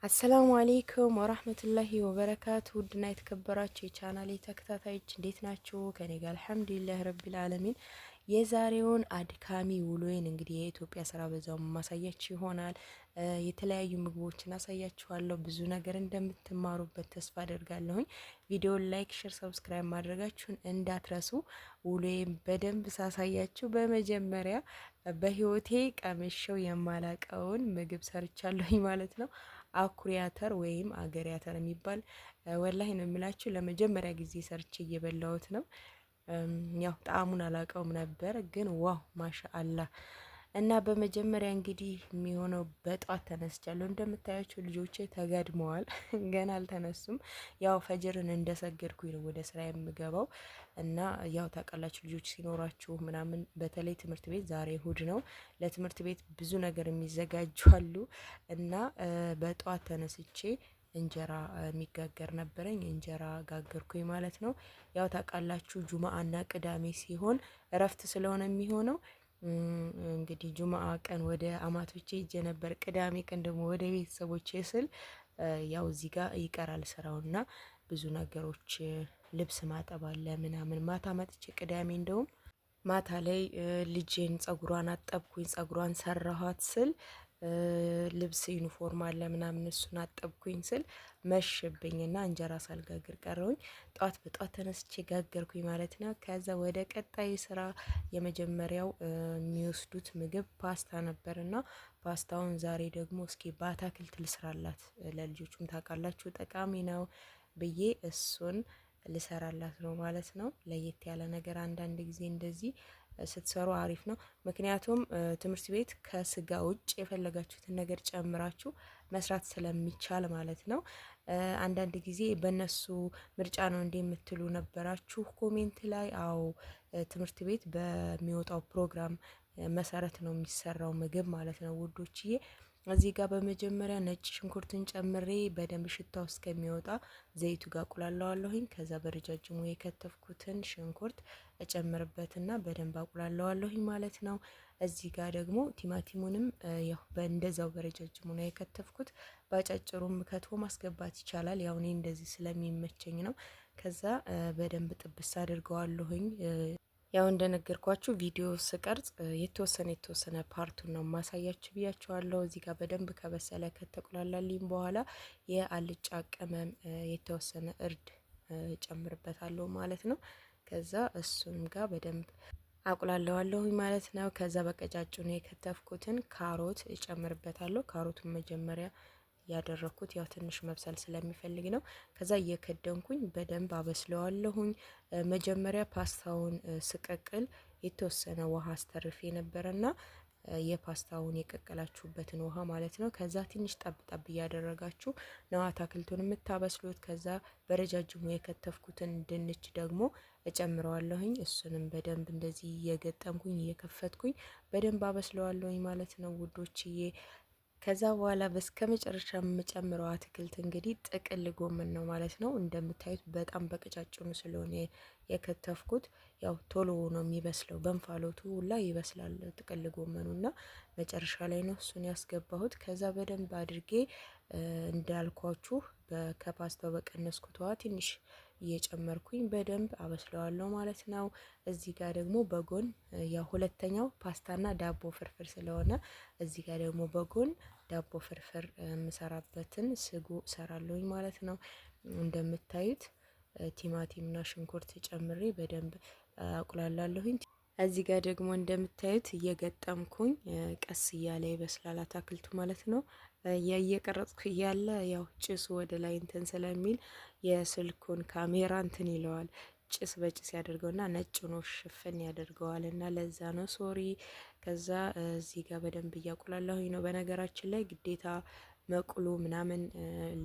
አሰላሙ አሌይኩም ወራህመቱላሂ ወበረካቱ። ውድና የተከበራችሁ የቻናሌ ተከታታዮች እንዴት ናችሁ? ከኔ ጋር አልሐምዱሊላህ ረቢል አለሚን። የዛሬውን አድካሚ ውሎዬን እንግዲህ የኢትዮጵያ ስራ በዛው ማሳያችሁ ይሆናል። የተለያዩ ምግቦችን አሳያችኋለሁ። ብዙ ነገር እንደምትማሩበት ተስፋ አደርጋለሁኝ። ቪዲዮን ላይክ፣ ሼር፣ ሰብስክራይብ ማድረጋችሁን እንዳትረሱ። ውሎዬን በደንብ ሳሳያችሁ በመጀመሪያ በህይወቴ ቀምሼው የማላቀውን ምግብ ሰርቻለሁኝ ማለት ነው። አኩሪ አተር ወይም አገሬ አተር የሚባል ወላሂ ነው የምላችሁ ለመጀመሪያ ጊዜ ሰርቼ እየበላሁት ነው። ያው ጣዕሙን አላውቀውም ነበር ግን ዋው ማሻአላህ። እና በመጀመሪያ እንግዲህ የሚሆነው በጧት ተነስቻለሁ። እንደምታያቸው ልጆቼ ተጋድመዋል ገና አልተነሱም። ያው ፈጅርን እንደሰገድኩኝ ነው ወደ ስራ የምገባው። እና ያው ታውቃላችሁ ልጆች ሲኖራችሁ ምናምን በተለይ ትምህርት ቤት ዛሬ እሁድ ነው። ለትምህርት ቤት ብዙ ነገር የሚዘጋጁ አሉ። እና በጧት ተነስቼ እንጀራ የሚጋገር ነበረኝ እንጀራ ጋገርኩኝ ማለት ነው። ያው ታውቃላችሁ ጁማአና ቅዳሜ ሲሆን እረፍት ስለሆነ የሚሆነው እንግዲህ ጁማአ ቀን ወደ አማቶቼ ሄጄ ነበር። ቅዳሜ ቀን ደግሞ ወደ ቤተሰቦቼ ስል ያው እዚህ ጋር ይቀራል ስራውና ብዙ ነገሮች ልብስ ማጠብ አለ ምናምን። ማታ መጥቼ ቅዳሜ እንደውም ማታ ላይ ልጄን ጸጉሯን አጠብኩኝ፣ ጸጉሯን ሰራኋት ስል ልብስ ዩኒፎርም አለ ምናምን እሱን አጠብኩኝ ስል መሽብኝና እንጀራ ሳልጋግር ቀረውኝ። ጧት በጧት ተነስቼ ጋገርኩኝ ማለት ነው። ከዛ ወደ ቀጣይ ስራ የመጀመሪያው የሚወስዱት ምግብ ፓስታ ነበርና ፓስታውን ዛሬ ደግሞ እስኪ በአታክልት ልስራላት ለልጆቹም ታውቃላችሁ ጠቃሚ ነው ብዬ እሱን ልሰራላት ነው ማለት ነው። ለየት ያለ ነገር አንዳንድ ጊዜ እንደዚህ ስትሰሩ አሪፍ ነው። ምክንያቱም ትምህርት ቤት ከስጋ ውጭ የፈለጋችሁትን ነገር ጨምራችሁ መስራት ስለሚቻል ማለት ነው። አንዳንድ ጊዜ በእነሱ ምርጫ ነው እንዴ የምትሉ ነበራችሁ ኮሜንት ላይ። አዎ ትምህርት ቤት በሚወጣው ፕሮግራም መሰረት ነው የሚሰራው ምግብ ማለት ነው ውዶችዬ። እዚህ ጋር በመጀመሪያ ነጭ ሽንኩርትን ጨምሬ በደንብ ሽታው እስከሚወጣ ዘይቱ ጋር አቁላለዋለሁኝ። ከዛ በረጃጅሙ የከተፍኩትን ሽንኩርት እጨምርበትና በደንብ አቁላለዋለሁኝ ማለት ነው። እዚህ ጋር ደግሞ ቲማቲሙንም ያው በእንደዛው በረጃጅሙ ነው የከተፍኩት። ባጫጭሩም ከትፎ ማስገባት ይቻላል። ያው እኔ እንደዚህ ስለሚመቸኝ ነው። ከዛ በደንብ ጥብስ አድርገዋለሁኝ። ያው እንደነገርኳችሁ ቪዲዮ ስቀርጽ የተወሰነ ፓርቱን ነው ማሳያችሁ ብያችኋለሁ። እዚህ ጋር በደንብ ከበሰለ ከተቁላላልኝ በኋላ የአልጫ ቅመም የተወሰነ እርድ ጨምርበታለሁ ማለት ነው። ከዛ እሱም ጋር በደንብ አቁላለዋለሁኝ ማለት ነው። ከዛ በቀጫጭኑ የከተፍኩትን ካሮት እጨምርበታለሁ። ካሮቱን መጀመሪያ ያደረኩት ያው ትንሽ መብሰል ስለሚፈልግ ነው። ከዛ እየከደንኩኝ በደንብ አበስለዋለሁኝ። መጀመሪያ ፓስታውን ስቀቅል የተወሰነ ውሃ አስተርፌ ነበረና የፓስታውን የቀቀላችሁበትን ውሃ ማለት ነው። ከዛ ትንሽ ጠብ ጠብ እያደረጋችሁ ነው አታክልቱን የምታበስሉት። ከዛ በረጃጅሙ የከተፍኩትን ድንች ደግሞ እጨምረዋለሁኝ። እሱንም በደንብ እንደዚህ እየገጠምኩኝ እየከፈትኩኝ በደንብ አበስለዋለሁኝ ማለት ነው ውዶችዬ። ከዛ በኋላ በስከ መጨረሻ የምጨምረው አትክልት እንግዲህ ጥቅል ጎመን ነው ማለት ነው። እንደምታዩት በጣም በቀጫጭኑ ስለሆነ የከተፍኩት ያው ቶሎ ነው የሚበስለው፣ በእንፋሎቱ ሁላ ይበስላል ጥቅል ጎመኑና መጨረሻ ላይ ነው እሱን ያስገባሁት። ከዛ በደንብ አድርጌ እንዳልኳችሁ ከፓስታው በቀነስኩት ውሃ ትንሽ እየጨመርኩኝ በደንብ አበስለዋለሁ ማለት ነው። እዚህ ጋር ደግሞ በጎን ያው ሁለተኛው ፓስታና ዳቦ ፍርፍር ስለሆነ እዚህ ጋር ደግሞ በጎን ዳቦ ፍርፍር የምሰራበትን ስጎ እሰራለሁኝ ማለት ነው። እንደምታዩት ቲማቲምና ሽንኩርት ጨምሬ በደንብ አቁላላለሁኝ። እዚህ ጋር ደግሞ እንደምታዩት እየገጠምኩኝ ቀስ እያለ ይበስላል አታክልቱ ማለት ነው። እየቀረጽኩ እያለ ያው ጭሱ ወደ ላይ እንትን ስለሚል የስልኩን ካሜራ እንትን ይለዋል፣ ጭስ በጭስ ያደርገውና ነጭ ሆኖ ሽፍን ያደርገዋል እና ለዛ ነው ሶሪ። ከዛ እዚህ ጋር በደንብ እያቁላለሁኝ ነው። በነገራችን ላይ ግዴታ መቁሉ ምናምን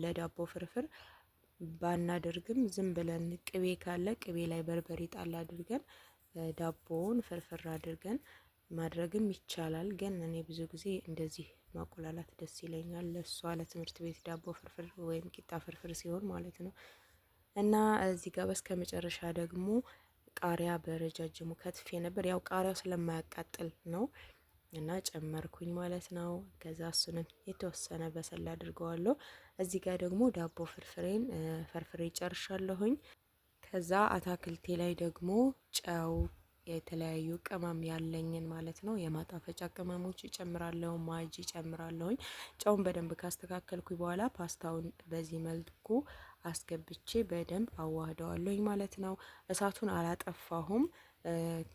ለዳቦ ፍርፍር ባናደርግም ዝም ብለን ቅቤ ካለ ቅቤ ላይ በርበሬ ጣል አድርገን ዳቦውን ፍርፍር አድርገን ማድረግም ይቻላል። ግን እኔ ብዙ ጊዜ እንደዚህ ማቆላላት ደስ ይለኛል። ለሷ ለትምህርት ቤት ዳቦ ፍርፍር ወይም ቂጣ ፍርፍር ሲሆን ማለት ነው። እና እዚህ ጋር በስከ መጨረሻ ደግሞ ቃሪያ በረጃጅሙ ከትፌ ነበር። ያው ቃሪያው ስለማያቃጥል ነው እና ጨመርኩኝ ማለት ነው። ከዛ እሱንም የተወሰነ በሰል አድርገዋለሁ። እዚህ ጋር ደግሞ ዳቦ ፍርፍሬን ፈርፍሬ ጨርሻለሁኝ። ከዛ አታክልቴ ላይ ደግሞ ጨው፣ የተለያዩ ቅመም ያለኝን ማለት ነው የማጣፈጫ ቅመሞች እጨምራለሁ። ማጂ እጨምራለሁኝ። ጨውን በደንብ ካስተካከልኩኝ በኋላ ፓስታውን በዚህ መልኩ አስገብቼ በደንብ አዋህደዋለሁኝ ማለት ነው። እሳቱን አላጠፋሁም።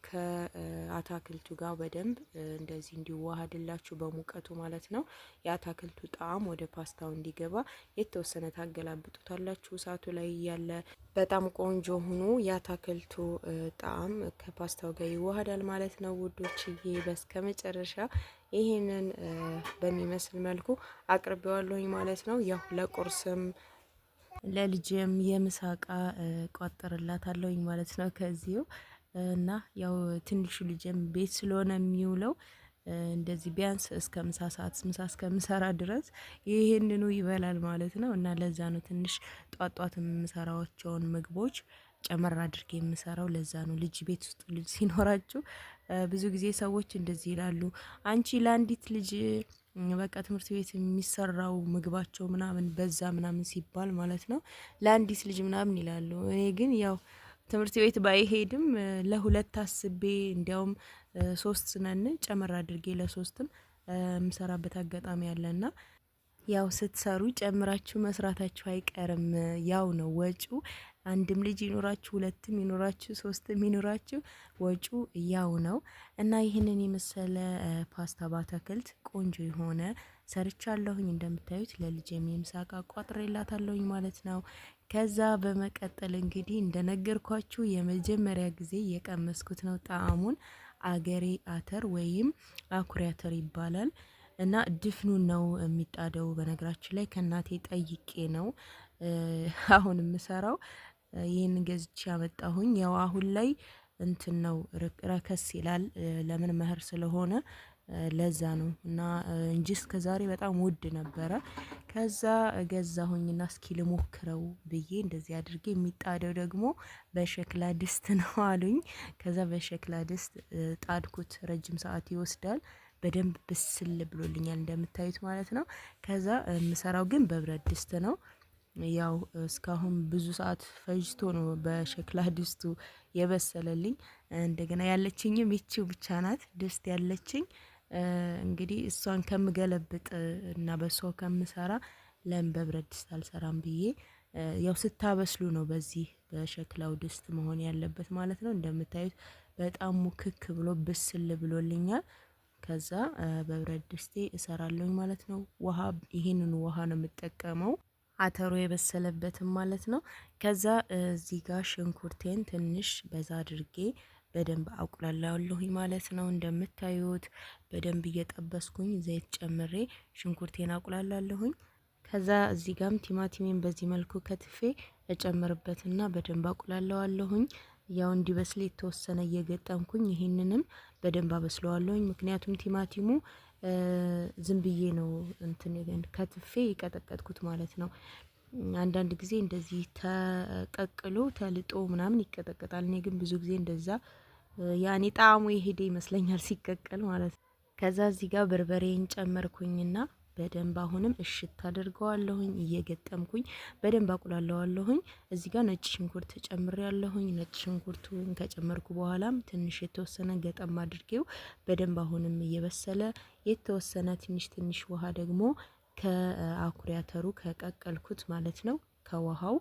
ከአታክልቱ ጋር በደንብ እንደዚህ እንዲዋሃድላችሁ በሙቀቱ ማለት ነው። የአታክልቱ ጣዕም ወደ ፓስታው እንዲገባ የተወሰነ ታገላብጡታላችሁ እሳቱ ላይ ያለ በጣም ቆንጆ ሆኖ የአታክልቱ ጣዕም ከፓስታው ጋር ይዋሃዳል ማለት ነው ውዶችዬ። በስከ መጨረሻ ይሄንን በሚመስል መልኩ አቅርቤዋለሁኝ ማለት ነው። ያው ለቁርስም ለልጅም የምሳቃ ቋጥርላታለሁኝ ማለት ነው ከዚሁ እና ያው ትንሹ ልጅም ቤት ስለሆነ የሚውለው እንደዚህ ቢያንስ እስከ ምሳ ሰዓት ምሳ እስከምሰራ ድረስ ይሄንኑ ይበላል ማለት ነው። እና ለዛ ነው ትንሽ ጧጧት የምሰራቸውን ምግቦች ጨመር አድርጌ የምሰራው ለዛ ነው። ልጅ ቤት ውስጥ ልጅ ሲኖራችሁ ብዙ ጊዜ ሰዎች እንደዚህ ይላሉ፣ አንቺ ለአንዲት ልጅ በቃ ትምህርት ቤት የሚሰራው ምግባቸው ምናምን በዛ ምናምን ሲባል ማለት ነው ለአንዲት ልጅ ምናምን ይላሉ። እኔ ግን ያው ትምህርት ቤት ባይሄድም ለሁለት አስቤ እንዲያውም 3 ነን ጨመር አድርጌ ለሶስትም የምሰራበት አጋጣሚ ያለና ያው ስትሰሩ ጨምራችሁ መስራታችሁ አይቀርም። ያው ነው ወጪው። አንድም ልጅ ይኖራችሁ፣ ሁለትም ይኖራችሁ፣ ሶስትም ይኖራችሁ ወጪው ያው ነው እና ይህንን የመሰለ ፓስታ ባታክልት ቆንጆ የሆነ ሰርቻለሁኝ። እንደምታዩት ለልጅ የምሳቃ ቋጥሬላታለሁኝ ማለት ነው። ከዛ በመቀጠል እንግዲህ እንደነገርኳችሁ የመጀመሪያ ጊዜ የቀመስኩት ነው ጣዕሙን። አገሬ አተር ወይም አኩሪ አተር ይባላል እና ድፍኑን ነው የሚጣደው። በነገራችን ላይ ከእናቴ ጠይቄ ነው አሁን የምሰራው። ይህን ገዝቼ ያመጣሁኝ። ያው አሁን ላይ እንትን ነው ረከስ ይላል፣ ለምን መኸር ስለሆነ ለዛ ነው እና እንጂ እስከ ዛሬ በጣም ውድ ነበረ። ከዛ ገዛሁኝና እስኪ ልሞክረው ብዬ እንደዚህ አድርጌ፣ የሚጣደው ደግሞ በሸክላ ድስት ነው አሉኝ። ከዛ በሸክላ ድስት ጣድኩት። ረጅም ሰዓት ይወስዳል። በደንብ ብስል ብሎልኛል እንደምታዩት ማለት ነው። ከዛ የምሰራው ግን በብረት ድስት ነው። ያው እስካሁን ብዙ ሰዓት ፈጅቶ ነው በሸክላ ድስቱ የበሰለልኝ። እንደገና ያለችኝም ይቺው ብቻ ናት ድስት ያለችኝ። እንግዲህ እሷን ከምገለብጥ እና በሷው ከምሰራ ለምን በብረት ድስት አልሰራም ብዬ፣ ያው ስታበስሉ ነው በዚህ በሸክላው ድስት መሆን ያለበት ማለት ነው። እንደምታዩት በጣም ሙክክ ብሎ ብስል ብሎልኛል። ከዛ በብረት ድስቴ እሰራለሁኝ ማለት ነው። ውሃ፣ ይሄንን ውሃ ነው የምጠቀመው አተሩ የበሰለበትም ማለት ነው። ከዛ እዚህ ጋር ሽንኩርቴን ትንሽ በዛ አድርጌ በደንብ አቁላላለሁኝ ማለት ነው። እንደምታዩት በደንብ እየጠበስኩኝ ዘይት ጨምሬ ሽንኩርቴን አቁላላለሁኝ። ከዛ እዚህ ጋም ቲማቲሜን በዚህ መልኩ ከትፌ እጨምርበትና በደንብ አቁላለዋለሁኝ። ያው እንዲበስል የተወሰነ እየገጠምኩኝ ይሄንንም በደንብ አበስለዋለሁኝ። ምክንያቱም ቲማቲሙ ዝም ብዬ ነው እንትን ከትፌ የቀጠቀጥኩት ማለት ነው። አንዳንድ ጊዜ እንደዚህ ተቀቅሎ ተልጦ ምናምን ይቀጠቀጣል። እኔ ግን ብዙ ጊዜ እንደዛ ያኔ ጣዕሙ የሄደ ይመስለኛል ሲቀቀል ማለት ነው። ከዛ እዚህ ጋር በርበሬን ጨመርኩኝና በደንብ አሁንም እሽት አድርገዋለሁኝ። እየገጠምኩኝ በደንብ አቁላለዋለሁኝ። እዚህ ጋር ነጭ ሽንኩርት ጨምሬያለሁኝ። ነጭ ሽንኩርቱን ከጨመርኩ በኋላም ትንሽ የተወሰነ ገጠም አድርጌው በደንብ አሁንም እየበሰለ የተወሰነ ትንሽ ውሃ ደግሞ ከአኩሪ አተሩ ከቀቀልኩት ማለት ነው ከውሃው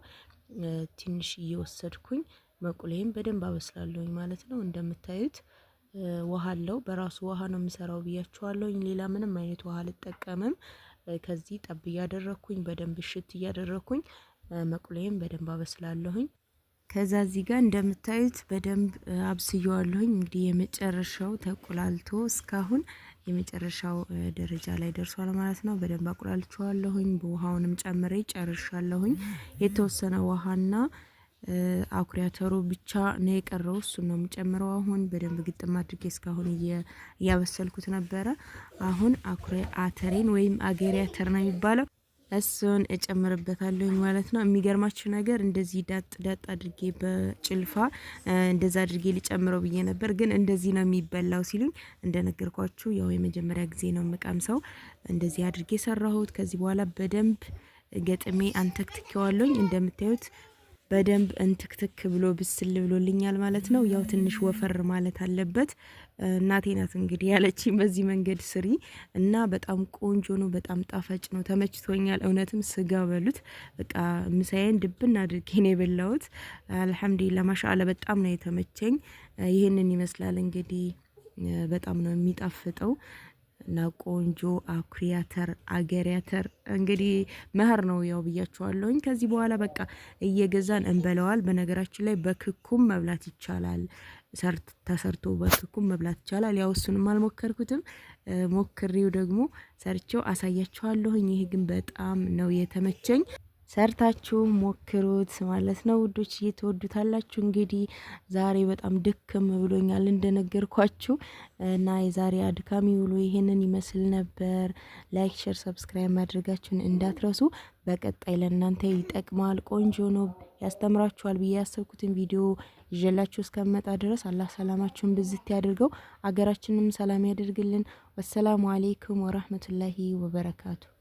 ትንሽ እየወሰድኩኝ መቁሌም በደንብ አበስላለሁኝ ማለት ነው። እንደምታዩት ውሃ አለው፣ በራሱ ውሃ ነው የምሰራው ብያችኋለሁኝ። ሌላ ምንም አይነት ውሃ አልጠቀምም። ከዚህ ጠብ እያደረኩኝ በደንብ እሽት እያደረኩኝ መቁሌም በደንብ አበስላለሁኝ። ከዛ እዚህ ጋር እንደምታዩት በደንብ አብስየዋለሁኝ። እንግዲህ የመጨረሻው ተቆላልቶ እስካሁን የመጨረሻው ደረጃ ላይ ደርሷል ማለት ነው። በደንብ አቁላልቸዋለሁኝ። በውሃውንም ጨምሬ ጨርሻለሁኝ። የተወሰነ ውሃና አኩሪ አተሩ ብቻ ነው የቀረው። እሱን ነው የምጨምረው አሁን። በደንብ ግጥም አድርጌ እስካሁን እያበሰልኩት ነበረ። አሁን አኩሪ አተሬን ወይም አገሬ አተር ነው የሚባለው እሱን እጨምርበታለሁ ማለት ነው። የሚገርማችሁ ነገር እንደዚህ ዳጥ አድርጌ በጭልፋ እንደዛ አድርጌ ሊጨምረው ብዬ ነበር፣ ግን እንደዚህ ነው የሚበላው ሲሉኝ እንደነገርኳችሁ ያው የመጀመሪያ ጊዜ ነው መቃምሰው። እንደዚህ አድርጌ ሰራሁት። ከዚህ በኋላ በደንብ ገጥሜ አንተክትኬዋለሁኝ። እንደምታዩት በደንብ እንትክትክ ብሎ ብስል ብሎልኛል ማለት ነው። ያው ትንሽ ወፈር ማለት አለበት። እናቴ ናት እንግዲህ ያለችኝ በዚህ መንገድ ስሪ እና በጣም ቆንጆ ነው፣ በጣም ጣፋጭ ነው፣ ተመችቶኛል። እውነትም ስጋ በሉት በቃ ምሳዬን ድብና አድርጌ ነው የበላሁት። አልሐምዱሊላህ ማሻአላ በጣም ነው የተመቸኝ። ይህንን ይመስላል እንግዲህ በጣም ነው የሚጣፍጠው እና ቆንጆ አኩሪ አተር አገር አተር እንግዲህ መኸር ነው ያው ብያችኋለሁኝ። ከዚህ በኋላ በቃ እየገዛን እንበለዋል። በነገራችን ላይ በክኩም መብላት ይቻላል፣ ተሰርቶ በክኩም መብላት ይቻላል። ያው እሱንም አልሞከርኩትም፣ ሞክሬው ደግሞ ሰርቼው አሳያችኋለሁኝ። ይሄ ግን በጣም ነው የተመቸኝ። ሰርታችሁ ሞክሩት ማለት ነው ውዶች፣ እየተወዱታላችሁ። እንግዲህ ዛሬ በጣም ድክም ብሎኛል እንደነገርኳችሁ እና የዛሬ አድካሚ ውሎ ይሄንን ይመስል ነበር። ላይክ፣ ሼር፣ ሰብስክራይብ ማድረጋችሁን እንዳትረሱ። በቀጣይ ለእናንተ ይጠቅማል፣ ቆንጆ ነው፣ ያስተምራችኋል ብዬ ያሰብኩትን ቪዲዮ ይዤላችሁ እስከመጣ ድረስ አላህ ሰላማችሁን ብዝት ያድርገው፣ አገራችንንም ሰላም ያደርግልን። ወሰላሙ አሌይኩም ወራህመቱላሂ ወበረካቱ።